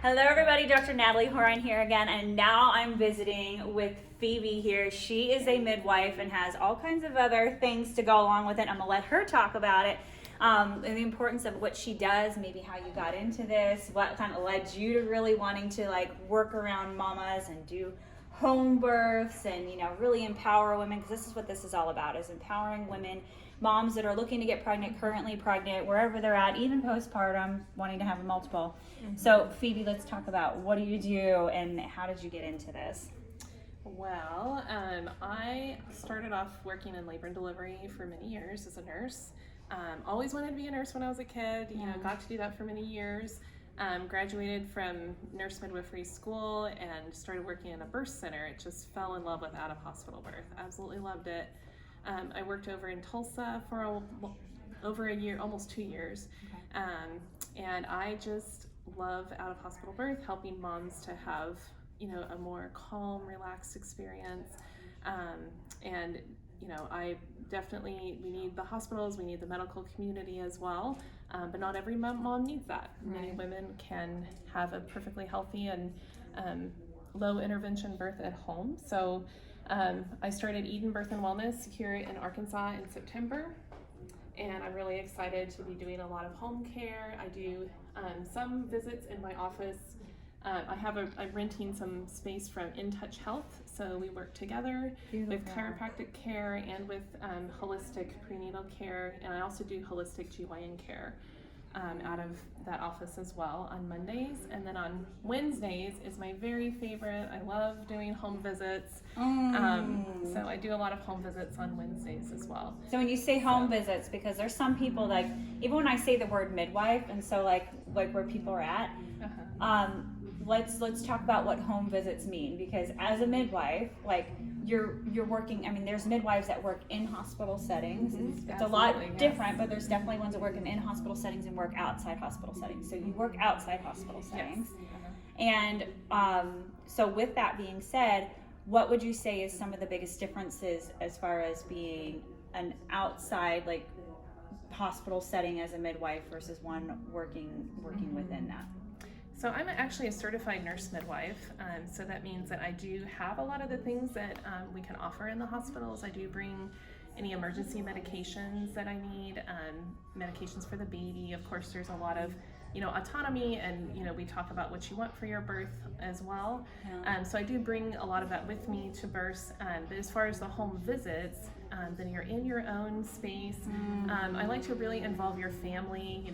Hello everybody, Dr. Natalie Horan here again, and now I'm visiting with Phebe here. She is a midwife and has all kinds of other things to go along with it. I'm gonna let her talk about it, and the importance of what she does, maybe how you got into this, what kind of led you to really wanting to work around mamas and do home births and really empower women, because this is what this is all about, is empowering women, moms that are looking to get pregnant, currently pregnant, wherever they're at, even postpartum, wanting to have a multiple. So Phoebe, let's talk about what do you do and how did you get into this? Well, I started off working in labor and delivery for many years as a nurse. Always wanted to be a nurse when I was a kid, got to do that for many years. Graduated from nurse midwifery school and started working in a birth center. It just fell in love with out-of-hospital birth. Absolutely loved it. I worked over in Tulsa for over a year, almost 2 years. Okay. And I just love out-of-hospital birth, helping moms to have, a more calm, relaxed experience. And I definitely, we need the hospitals, we need the medical community as well, but not every mom needs that. Right. Many women can have a perfectly healthy and low intervention birth at home. So I started Eden Birth and Wellness here in Arkansas in September, and I'm really excited to be doing a lot of home care. I do some visits in my office. I'm renting some space from In Touch Health, so we work together with chiropractic care and with holistic prenatal care, and I also do holistic GYN care out of that office as well on Mondays. And then on Wednesdays is my very favorite. I love doing home visits. So I do a lot of home visits on Wednesdays as well. So when you say home visits, because there's some people even when I say the word midwife, and so like where people are at, let's talk about what home visits mean, because as a midwife, you're working, there's midwives that work in hospital settings. Mm-hmm. It's a lot different, but there's definitely ones that work in hospital settings and work outside hospital settings. So you work outside hospital settings. Yes. And so with that being said, what would you say is some of the biggest differences as far as being an outside hospital setting as a midwife versus one working within that? So I'm actually a certified nurse midwife, so that means that I do have a lot of the things that we can offer in the hospitals. I do bring any emergency medications that I need, medications for the baby. Of course, there's a lot of autonomy, and we talk about what you want for your birth as well. So I do bring a lot of that with me to births. But as far as the home visits, then you're in your own space. I like to really involve your family,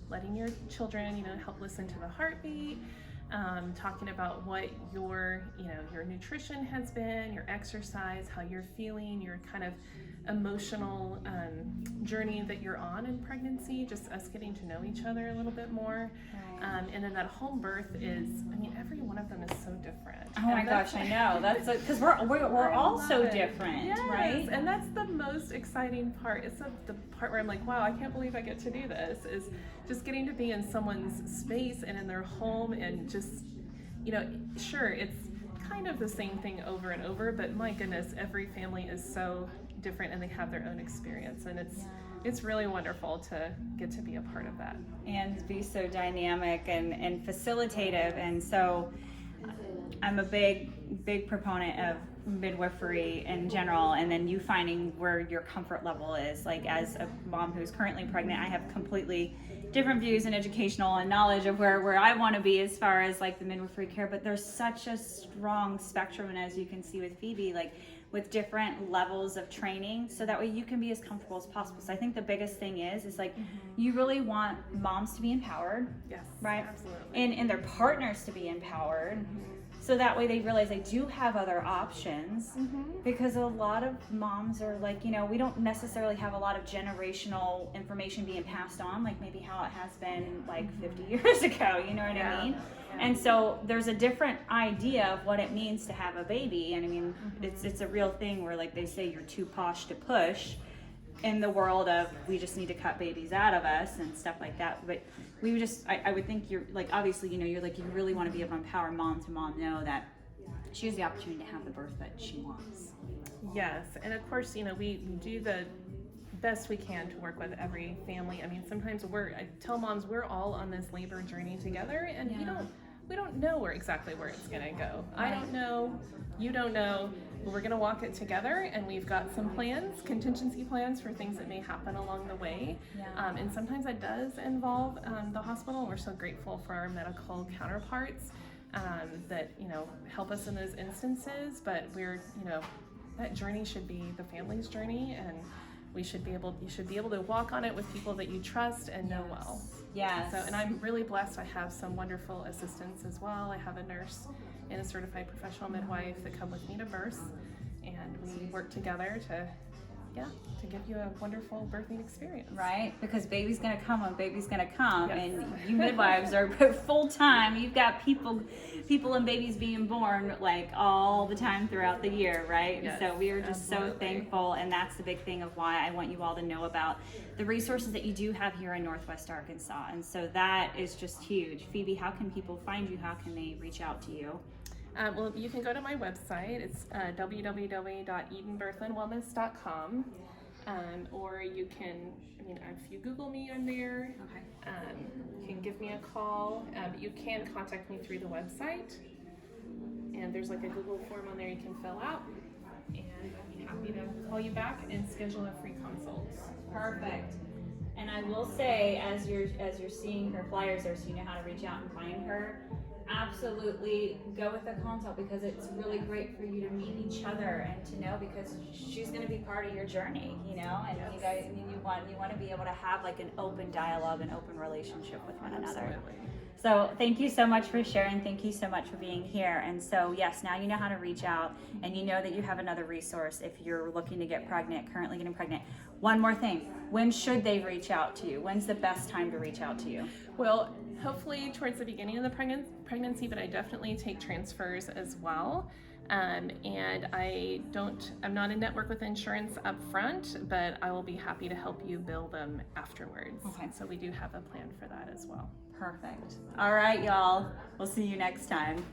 letting your children, help listen to the heartbeat, talking about what your nutrition has been, your exercise, how you're feeling, your kind of emotional journey that you're on in pregnancy, just us getting to know each other a little bit more. And then that home birth is, every one of them is so different. Oh my gosh, I know. That's because we're all so different, yes. Right? And that's the most exciting part. It's the part where I'm like, wow, I can't believe I get to do this, is just getting to be in someone's space and in their home, and just, sure, it's kind of the same thing over and over, but my goodness, every family is so different and they have their own experience, and it's really wonderful to get to be a part of that and be so dynamic and facilitative. And so I'm a big proponent of midwifery in general, and then you finding where your comfort level is. As a mom who's currently pregnant, I have completely different views and educational and knowledge of where I want to be as far as the midwifery care, but there's such a strong spectrum, and as you can see with Phoebe, with different levels of training, so that way you can be as comfortable as possible. So I think the biggest thing is you really want moms to be empowered. Yes, right? Absolutely. And their partners to be empowered. So that way they realize they do have other options, because a lot of moms are we don't necessarily have a lot of generational information being passed on, maybe how it has been 50 years ago, you know what I mean? And so there's a different idea of what it means to have a baby. And it's a real thing where they say you're too posh to push in the world of we just need to cut babies out of us and stuff like that. But we would I would think you're obviously, you really want to be able to empower mom to know that she has the opportunity to have the birth that she wants. Yes, and of course, we do the best we can to work with every family. Sometimes I tell moms we're all on this labor journey together, and we don't know exactly where it's going to go. I don't know, you don't know, but we're going to walk it together, and we've got some plans, contingency plans for things that may happen along the way. And sometimes that does involve the hospital. We're so grateful for our medical counterparts that, you know, help us in those instances, but we're, you know, that journey should be the family's journey, and you should be able to walk on it with people that you trust and know well. Yes. So, and I'm really blessed. I have some wonderful assistants as well. I have a nurse and a certified professional midwife that come with me to birth, and we work together to give you a wonderful birthing experience. Right, because baby's gonna come when baby's gonna come, Yes. and you midwives are full time. You've got people and babies being born like all the time throughout the year, right? Yes, and so we are just so absolutely. thankful, and that's the big thing of why I want you all to know about the resources that you do have here in Northwest Arkansas, and so that is just huge. Phoebe, how can people find you? How can they reach out to you? Well, you can go to my website. It's www.edenbirthandwellness.com. Or you can, if you Google me, I'm there. Okay. You can give me a call. You can contact me through the website. And there's like a Google form on there you can fill out. And I'd be happy to call you back and schedule a free consult. Perfect. And I will say, as you're seeing her flyers there, so you know how to reach out and find her, absolutely go with the consult, because it's really great for you to meet each other and to know, because she's going to be part of your journey, you know, and you guys, you want to be able to have like an open dialogue, an open relationship with one another. Absolutely. So thank you so much for sharing. Thank you so much for being here. And so yes, now you know how to reach out, and you know that you have another resource if you're looking to get pregnant, currently getting pregnant. One more thing, when should they reach out to you? When's the best time to reach out to you? Well, hopefully towards the beginning of the pregnancy, but I definitely take transfers as well. And I'm not in network with insurance up front, but I will be happy to help you bill them afterwards. Okay. So we do have a plan for that as well. Perfect. All right, y'all. We'll see you next time.